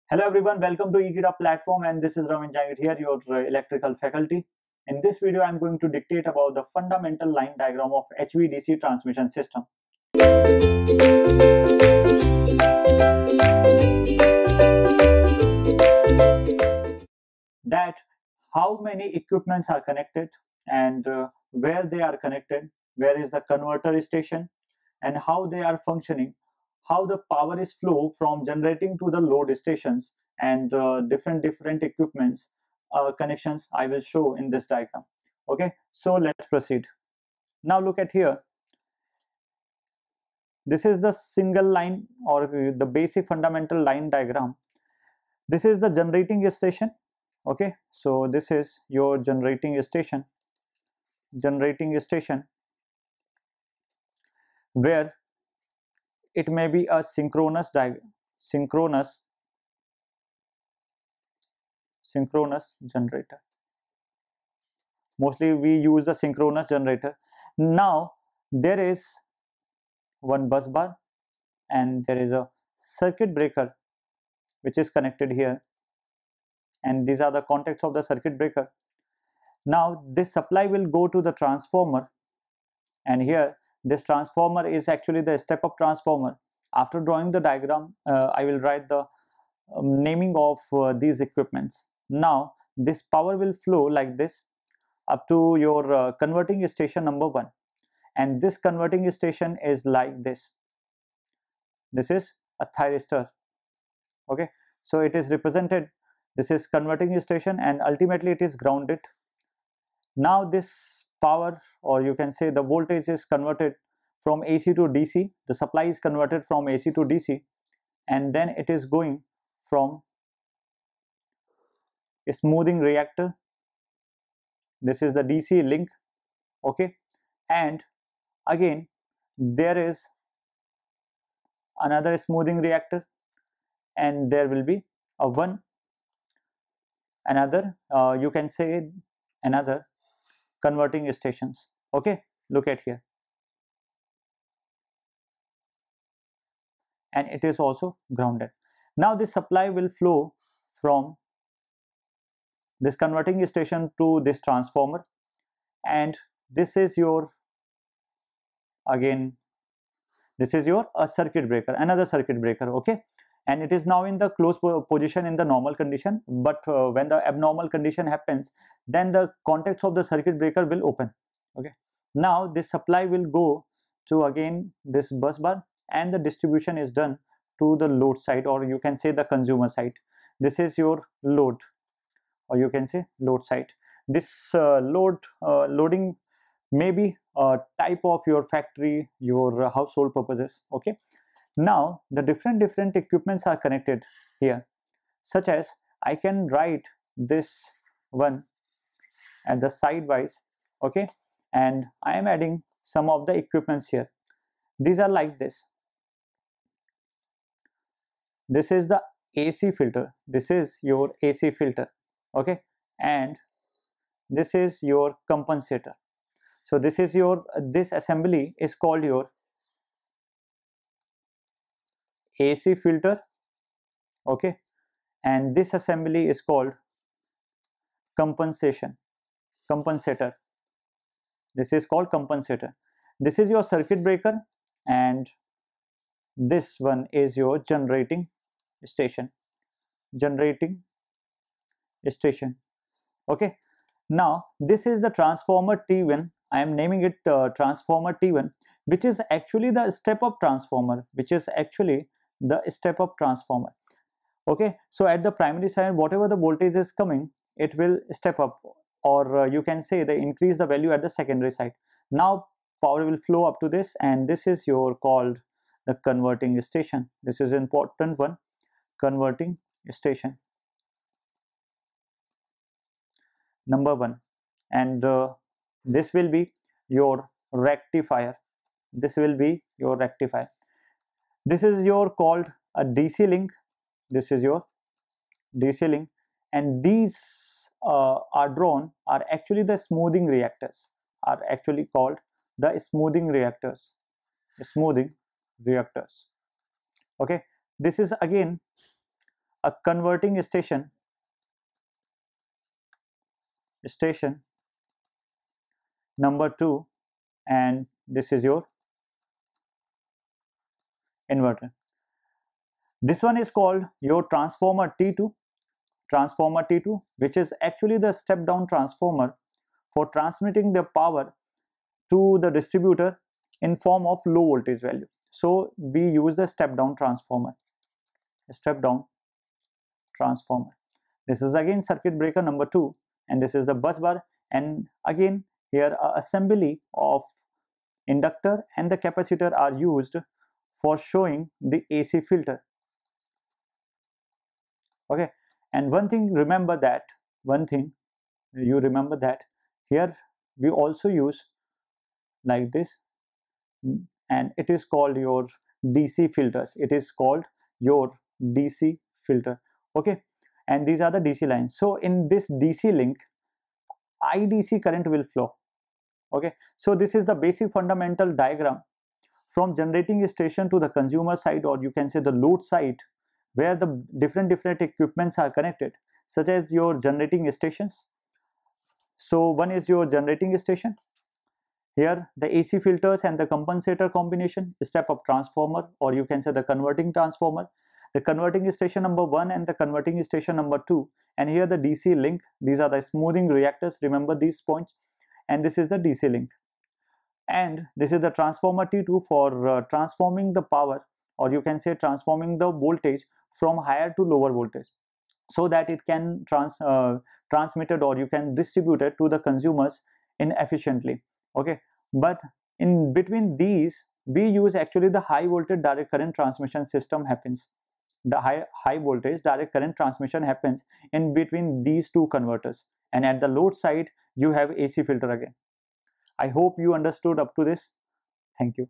Hello everyone, welcome to eGitHub platform, and this is Ramin Jangit here, your electrical faculty. In this video, I'm going to dictate about the fundamental line diagram of HVDC transmission system. That how many equipments are connected and where they are connected, where is the converter station, and how they are functioning, how the power is flow from generating to the load stations, and different equipments connections I will show in this diagram. Okay, so let's proceed. Now look at here. This is the single line or the basic fundamental line diagram. This is the generating station. Okay, so this is your generating station where it may be a synchronous generator. Mostly we use the synchronous generator. Now there is one bus bar and there is a circuit breaker which is connected here, and these are the contacts of the circuit breaker. Now this supply will go to the transformer, and here this transformer is actually the step up transformer. After drawing the diagram, I will write the naming of these equipments. Now this power will flow like this up to your converting station number 1, and this converting station is like this. This is a thyristor. Okay, so it is represented, this is converting station, and ultimately it is grounded. Now this power, or you can say the voltage, is converted from AC to DC. The supply is converted from AC to DC, and then it is going from a smoothing reactor. This is the DC link. Okay, and again there is another smoothing reactor, and there will be a another you can say another converting stations. Okay, look at here, and it is also grounded. Now this supply will flow from this converting station to this transformer, and this is your, again this is your a circuit breaker, another circuit breaker. Okay, and it is now in the closed position in the normal condition, but when the abnormal condition happens, then the contacts of the circuit breaker will open. Okay, now this supply will go to again this bus bar, and the distribution is done to the load side, or you can say the consumer side. This is your load, or you can say load side. This loading may be a type of your factory, your household purposes. Okay, now the different equipments are connected here, such as I can write this one at the sidewise. Okay, and I am adding some of the equipments here. These are like this. This is the AC filter. This is your AC filter. Okay, and this is your compensator. So this is your, this assembly is called your AC filter. Okay, and this assembly is called compensator. This is called compensator. This is your circuit breaker, and this one is your generating station. Okay, now this is the transformer T1. I am naming it transformer T1, which is actually the step up transformer, Okay, so at the primary side, whatever the voltage is coming, it will step up, or you can say they increase the value at the secondary side. Now power will flow up to this, and this is your called the converting station. This is important one, converting station number 1, and this will be your rectifier. This is your called a DC link. This is your DC link, and these are drawn are actually the smoothing reactors, are actually called the smoothing reactors. Okay, this is again a converting station number 2, and this is your inverter. This one is called your transformer T2, which is actually the step down transformer for transmitting the power to the distributor in form of low voltage value. So we use the step down transformer. This is again circuit breaker number 2, and this is the bus bar, and again here assembly of inductor and the capacitor are used for showing the AC filter. Okay, and one thing you remember that here we also use like this, and it is called your DC filters. It is called your DC filter. Okay, and these are the DC lines. So in this DC link, IDC current will flow. Okay, so this is the basic fundamental diagram from generating station to the consumer side, or you can say the load side, where the different equipments are connected, such as your generating stations. So one is your generating station. Here the AC filters and the compensator combination, step up transformer, or you can say the converting transformer, the converting station number 1 and the converting station number 2, and here the DC link. These are the smoothing reactors, remember these points, and this is the DC link, and this is the transformer T2 for transforming the power, or you can say transforming the voltage from higher to lower voltage, so that it can transmitted, or you can distribute it to the consumers in efficiently. Okay, but in between these we use actually the high voltage direct current transmission system happens. The high voltage direct current transmission happens in between these two converters, and at the load side you have AC filter again. I hope you understood up to this. Thank you.